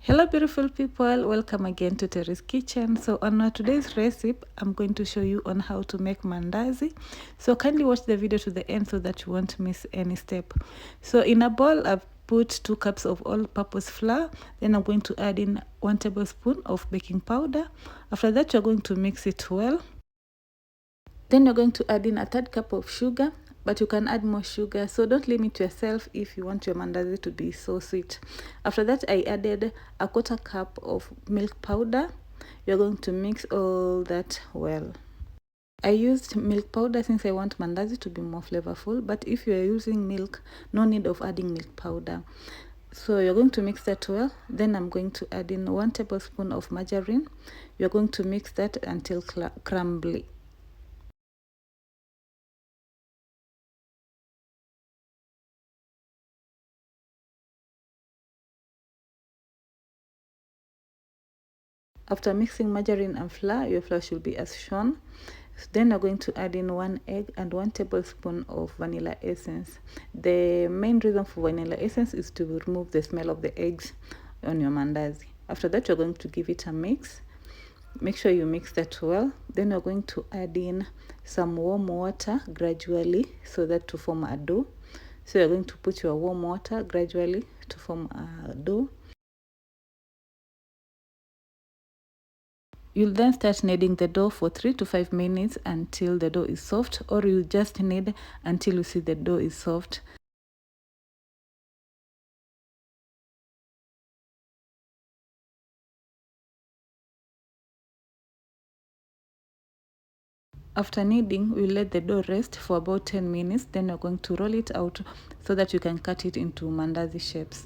Hello beautiful people, welcome again to Terry's Kitchen. So on our today's recipe, I'm going to show you on how to make mandazi. So kindly watch the video to the end so that you won't miss any step. So in a bowl, I've put 2 cups of all-purpose flour. Then I'm going to add in 1 tablespoon of baking powder. After that, you're going to mix it well. Then you're going to add in a 1/3 cup of sugar, but you can add more sugar, so don't limit yourself if you want your mandazi to be so sweet. After that, I added a 1/4 cup of milk powder. You're going to mix all that well. I used milk powder since I want mandazi to be more flavorful, but if you are using milk, no need of adding milk powder. So you're going to mix that well. Then I'm going to add in 1 tablespoon of margarine. You're going to mix that until crumbly. After mixing margarine and flour, your flour should be as shown. Then you're going to add in 1 egg and 1 tablespoon of vanilla essence. The main reason for vanilla essence is to remove the smell of the eggs on your mandazi. After that, you're going to give it a mix. Make sure you mix that well. Then you're going to add in some warm water gradually so that to form a dough. So you're going to put your warm water gradually to form a dough. You'll then start kneading the dough for 3 to 5 minutes until the dough is soft, or you just knead until you see the dough is soft. After kneading, we'll let the dough rest for about 10 minutes. Then you're going to roll it out so that you can cut it into mandazi shapes.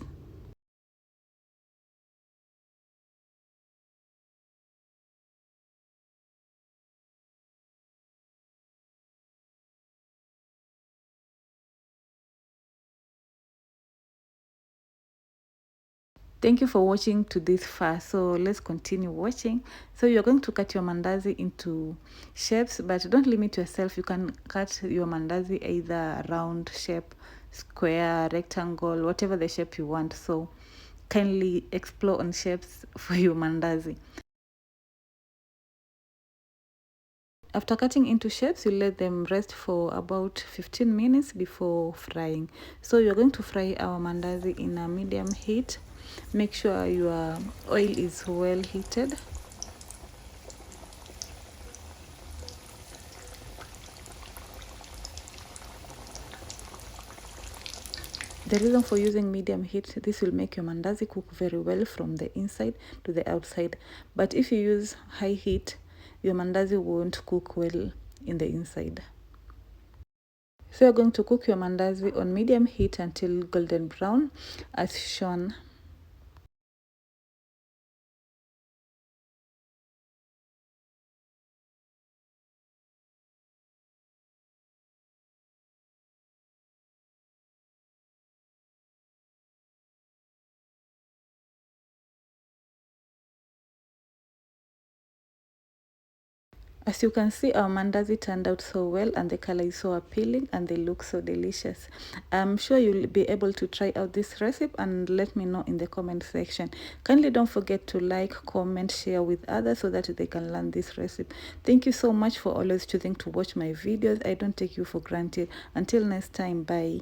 Thank you for watching to this far. So let's continue watching. So you're going to cut your mandazi into shapes, but don't limit yourself. You can cut your mandazi either round shape, square, rectangle, whatever the shape you want. So kindly explore on shapes for your mandazi. After cutting into shapes, you let them rest for about 15 minutes before frying. So you're going to fry our mandazi in a medium heat. Make sure your oil is well heated. The reason for using medium heat, this will make your mandazi cook very well from the inside to the outside. But if you use high heat, your mandazi won't cook well in the inside. So you're going to cook your mandazi on medium heat until golden brown as shown. As you can see, our mandazi turned out so well and the color is so appealing and they look so delicious. I'm sure you'll be able to try out this recipe and let me know in the comment section. Kindly don't forget to like, comment, share with others so that they can learn this recipe. Thank you so much for always choosing to watch my videos. I don't take you for granted. Until next time, bye.